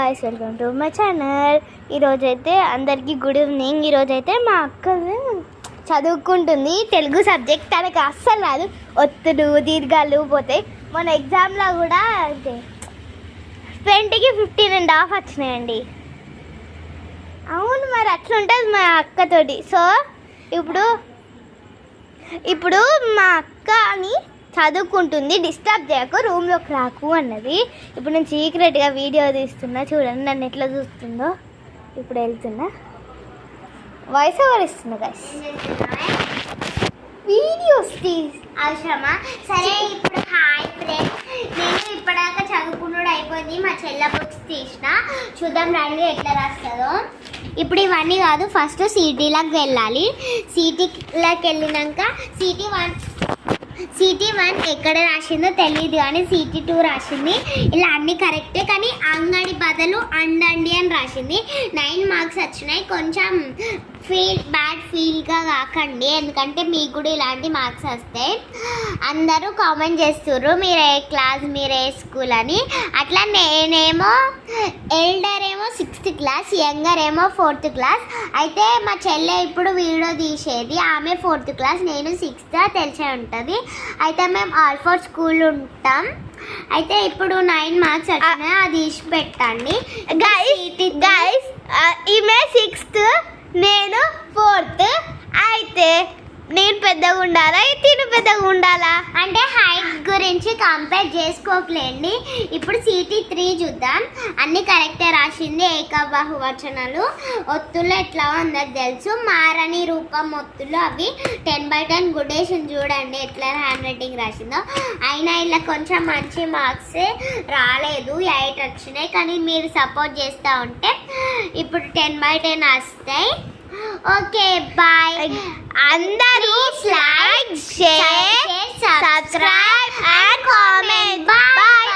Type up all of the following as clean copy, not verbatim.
Guys, welcome to my channel. ఈరోజైతే అందరికీ good evening. ఈరోజైతే మా అక్క చదువుకుంటుంది తెలుగు సబ్జెక్ట్. తనకు అస్సలు రాదు, ఒత్తులు దీర్ఘాలు పోతాయి. మన ఎగ్జామ్లో కూడా అంటే 20కి 15.5 వచ్చినాయండి. అవును, మరి అట్లా ఉంటుంది మా అక్కతోటి. సో ఇప్పుడు మా అక్కని చదువుకుంటుంది, డిస్టర్బ్ చేయకు, రూమ్లోకి రాకు అన్నది. ఇప్పుడు నేను సీక్రెట్గా వీడియో తీస్తున్నా, చూడండి నన్ను ఎట్లా చూస్తుందో. ఇప్పుడు వెళ్తున్నా, వాయిస్ ఓవర్ ఇస్తున్నా గైస్. వీడియోస్ అవసరమా? సరే, ఇప్పుడు హాయ్ ఫ్రెండ్స్, నేను ఇప్పటిదాకా చదువుకున్నాడు అయిపోయింది. మా చెల్ల బుక్స్ తీసిన, చూద్దాం రండి ఎట్లా రాస్తుందో. ఇప్పుడు ఇవన్నీ కాదు, ఫస్ట్ సిటీలోకి వెళ్ళాలి. సిటీలోకి వెళ్ళినాక సిటీ 1 ఎక్కడ రాసిందో తెలియదు, కానీ సిటీ 2 రాసింది. ఇలా అన్ని కరెక్టే, కానీ అంగడి బదులు అండండి అని రాసింది. 9 మార్క్స్ వచ్చినాయి. కొంచెం బ్యాడ్ ఫీల్గా కాకండి, ఎందుకంటే మీకు కూడా ఇలాంటి మార్క్స్ వస్తాయి. అందరూ కామెంట్ చేస్తుర్రు మీరు ఏ క్లాస్, మీరు ఏ స్కూల్ అని. అట్లా నేనేమో ఎల్డర్ ఏమో 6th క్లాస్, యంగర్ ఏమో 4th క్లాస్. అయితే మా చెల్లె ఇప్పుడు వీడియో తీసేది, ఆమె 4th క్లాస్, నేను 6th, తెలిసే ఉంటుంది. అయితే మేము ఆల్ఫోర్ స్కూల్ ఉంటాం. అయితే ఇప్పుడు 9 మార్క్స్ వచ్చినాయి, అది తీసి పెట్టండి గైస్. ఈమె 6th, నేను 4th. అయితే నేను పెద్దగా ఉండాలా, తిను పెద్దగా ఉండాలా అంటే హైట్ గురించి కంపేర్ చేసుకోకలేండి. ఇప్పుడు సిటీ 3 చూద్దాం. అన్ని కరెక్టే రాసింది. ఏకబహువచనాలు, ఒత్తులు ఎట్లా ఉందో తెలుసు. మారని రూపం ఒత్తులు, అవి 10/10 గుడేషన్. చూడండి ఎట్లా హ్యాండ్ రైటింగ్ రాసిందో. అయినా ఇలా కొంచెం మంచి మార్క్స్ రాలేదు, 8 వచ్చినాయి. కానీ మీరు సపోర్ట్ చేస్తూ ఉంటే ఇప్పుడు 10/10 వస్తాయి. Okay, bye. అందరూ like, share, subscribe and comment. Bye.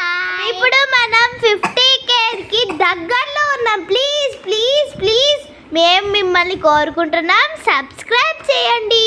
ఇప్పుడు మనం 50Kకి దగ్గరలో ఉన్నాం. ప్లీజ్ ప్లీజ్ ప్లీజ్ మేము మిమ్మల్ని కోరుకుంటున్నాం, సబ్స్క్రైబ్ చేయండి.